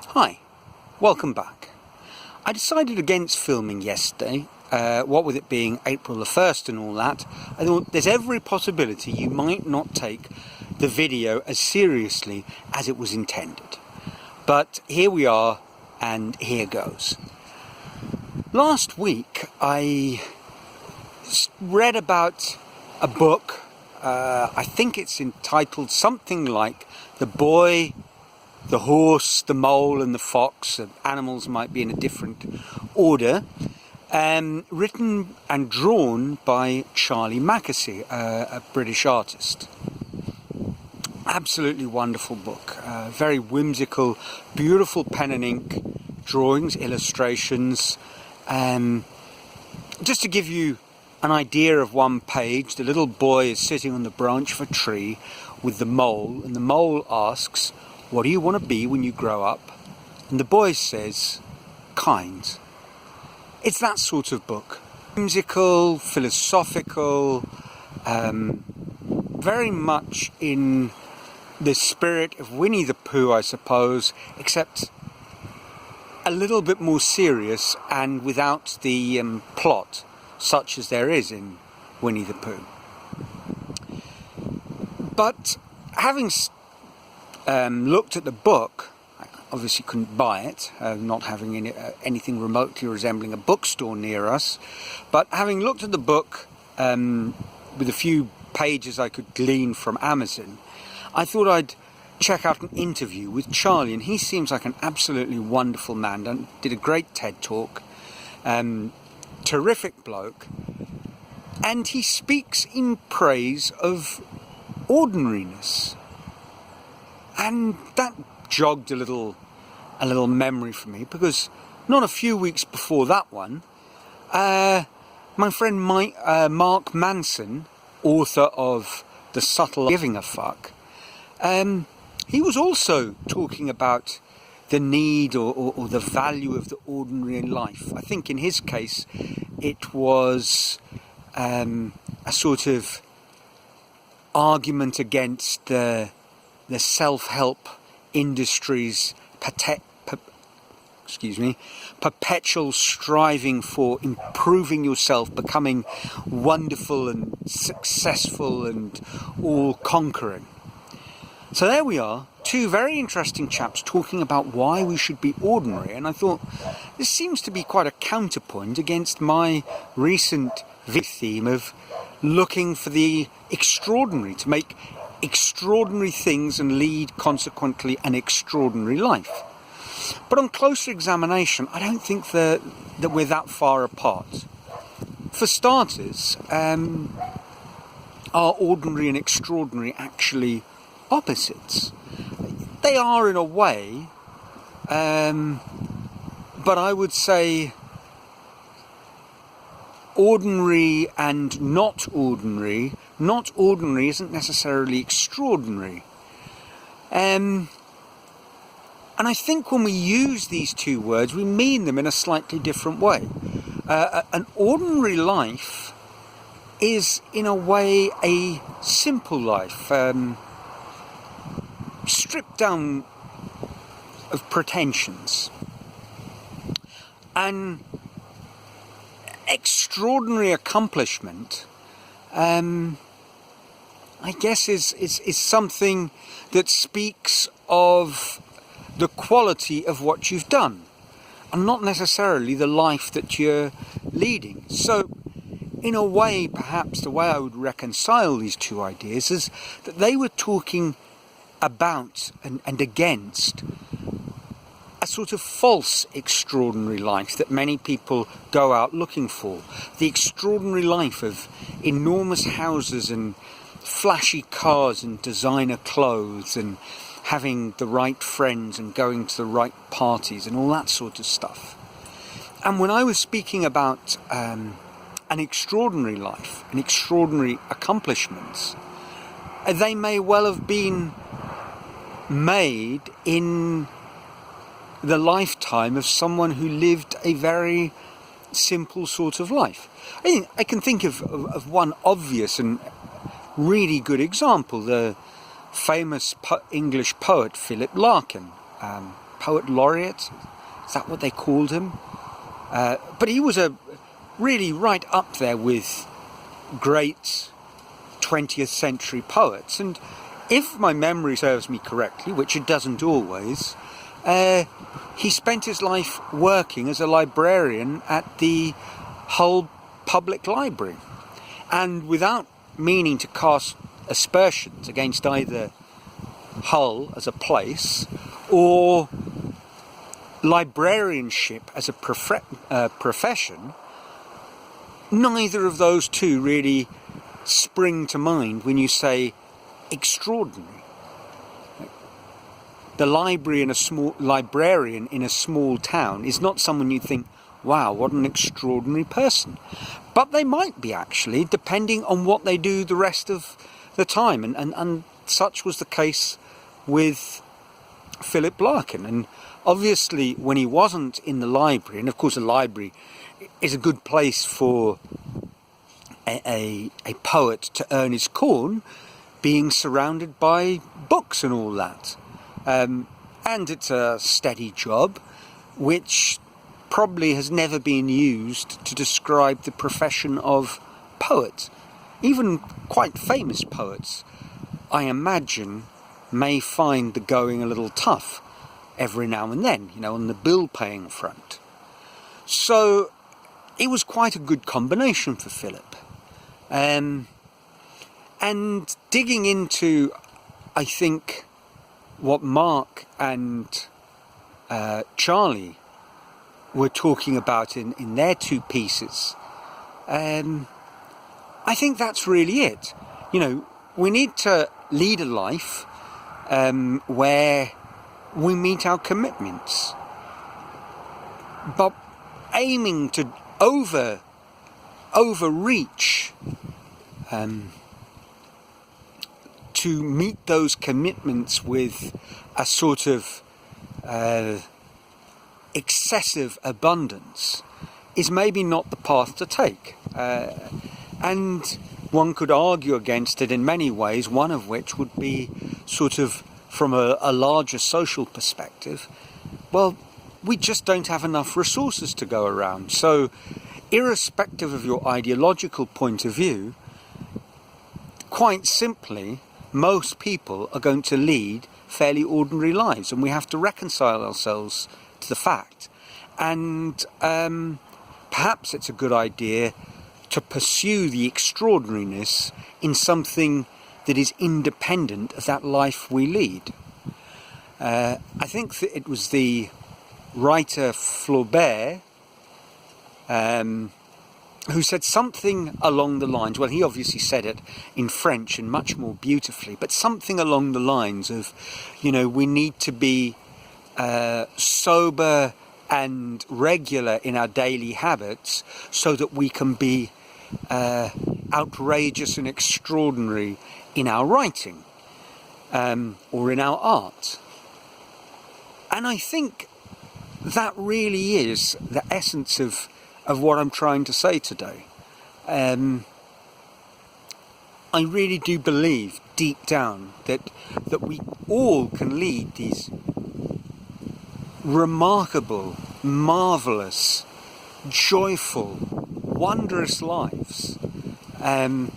Hi, welcome back. I decided against filming yesterday, what with it being April the 1st and all that. I thought there's every possibility you might not take the video as seriously as it was intended. But here we are, and here goes. Last week I read about a book, I think it's entitled something like The Boy, the Horse, the Mole and the Fox. Animals might be in a different order. Written and drawn by Charlie Mackesy, a British artist. Absolutely wonderful book. Very whimsical, beautiful pen and ink drawings, illustrations. Just to give you an idea of one page, the little boy is sitting on the branch of a tree with the mole, and the mole asks, "What do you want to be when you grow up?" And the boy says, "Kind." It's that sort of book. Whimsical, philosophical, very much in the spirit of Winnie the Pooh, I suppose, except a little bit more serious and without the plot such as there is in Winnie the Pooh. But having looked at the book, I obviously couldn't buy it, not having anything remotely resembling a bookstore near us, but having looked at the book with a few pages I could glean from Amazon, I thought I'd check out an interview with Charlie, and he seems like an absolutely wonderful man. Did a great TED talk, terrific bloke, and he speaks in praise of ordinariness. And that jogged a little memory for me, because not a few weeks before that one, my friend Mark Manson, author of The Subtle Giving a Fuck, he was also talking about the need or the value of the ordinary in life. I think in his case it was a sort of argument against the self-help industry's perpetual striving for improving yourself, becoming wonderful and successful and all-conquering. So there we are, two very interesting chaps talking about why we should be ordinary, and I thought this seems to be quite a counterpoint against my recent theme of looking for the extraordinary, to make extraordinary things and lead consequently an extraordinary life. But on closer examination, I don't think that we're that far apart. For starters, are ordinary and extraordinary actually opposites? They are in a way, but I would say ordinary and not ordinary isn't necessarily extraordinary. And I think when we use these two words, we mean them in a slightly different way. An ordinary life is, in a way, a simple life, stripped down of pretensions. An extraordinary accomplishment, I guess, is something that speaks of the quality of what you've done, and not necessarily the life that you're leading. So, in a way, perhaps the way I would reconcile these two ideas is that they were talking about and against a sort of false extraordinary life that many people go out looking for. The extraordinary life of enormous houses and flashy cars and designer clothes and having the right friends and going to the right parties and all that sort of stuff. And when I was speaking about an extraordinary life, an extraordinary accomplishments, they may well have been made in the lifetime of someone who lived a very simple sort of life. I can think of one obvious and really good example, the famous English poet Philip Larkin, poet laureate. Is that what they called him? But he was really right up there with great 20th century poets. And if my memory serves me correctly, which it doesn't always, he spent his life working as a librarian at the Hull Public Library. And without meaning to cast aspersions against either Hull as a place or librarianship as a profession, neither of those two really spring to mind when you say extraordinary. The librarian in a small town is not someone you think, wow, what an extraordinary person. But they might be, actually, depending on what they do the rest of the time. And such was the case with Philip Larkin. And obviously, when he wasn't in the library, and of course a library is a good place for a poet to earn his corn, being surrounded by books and all that. And it's a steady job, which probably has never been used to describe the profession of poet. Even quite famous poets, I imagine, may find the going a little tough every now and then, on the bill-paying front. So it was quite a good combination for Philip. And digging into, I think, what Mark and Charlie were talking about in their two pieces, I think that's really it. We need to lead a life where we meet our commitments, but aiming to overreach to meet those commitments with a sort of excessive abundance is maybe not the path to take. And one could argue against it in many ways, one of which would be sort of from a larger social perspective. Well, we just don't have enough resources to go around. So, irrespective of your ideological point of view, quite simply, most people are going to lead fairly ordinary lives, and we have to reconcile ourselves to the fact. And perhaps it's a good idea to pursue the extraordinariness in something that is independent of that life we lead. I think that it was the writer Flaubert who said something along the lines, well, he obviously said it in French and much more beautifully, but something along the lines of, we need to be sober and regular in our daily habits so that we can be outrageous and extraordinary in our writing or in our art. And I think that really is the essence of what I'm trying to say today. I really do believe deep down that we all can lead these remarkable, marvellous, joyful, wondrous lives. And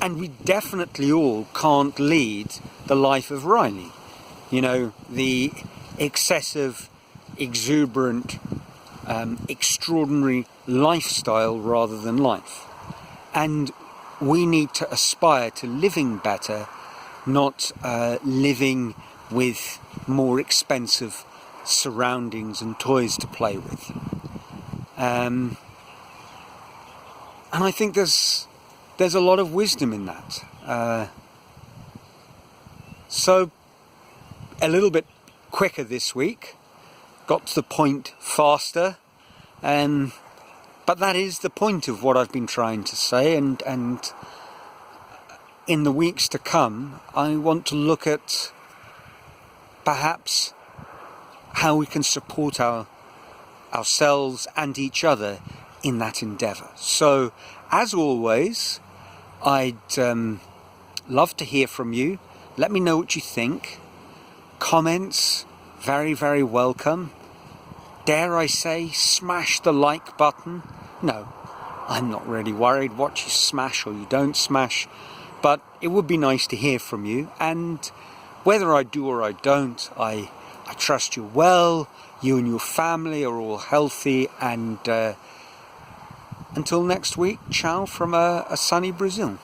we definitely all can't lead the life of Riley. The excessive, exuberant, extraordinary lifestyle rather than life. And we need to aspire to living better, not living with more expensive surroundings and toys to play with. And I think there's a lot of wisdom in that. So a little bit quicker this week, got to the point faster, but that is the point of what I've been trying to say, and in the weeks to come I want to look at perhaps how we can support ourselves and each other in that endeavour. So, as always, I'd love to hear from you. Let me know what you think. Comments, very, very welcome. Dare I say, smash the like button? No, I'm not really worried what you smash or you don't smash, but it would be nice to hear from you, and whether I do or I don't, I trust you're well, you and your family are all healthy, and until next week, ciao from a sunny Brazil.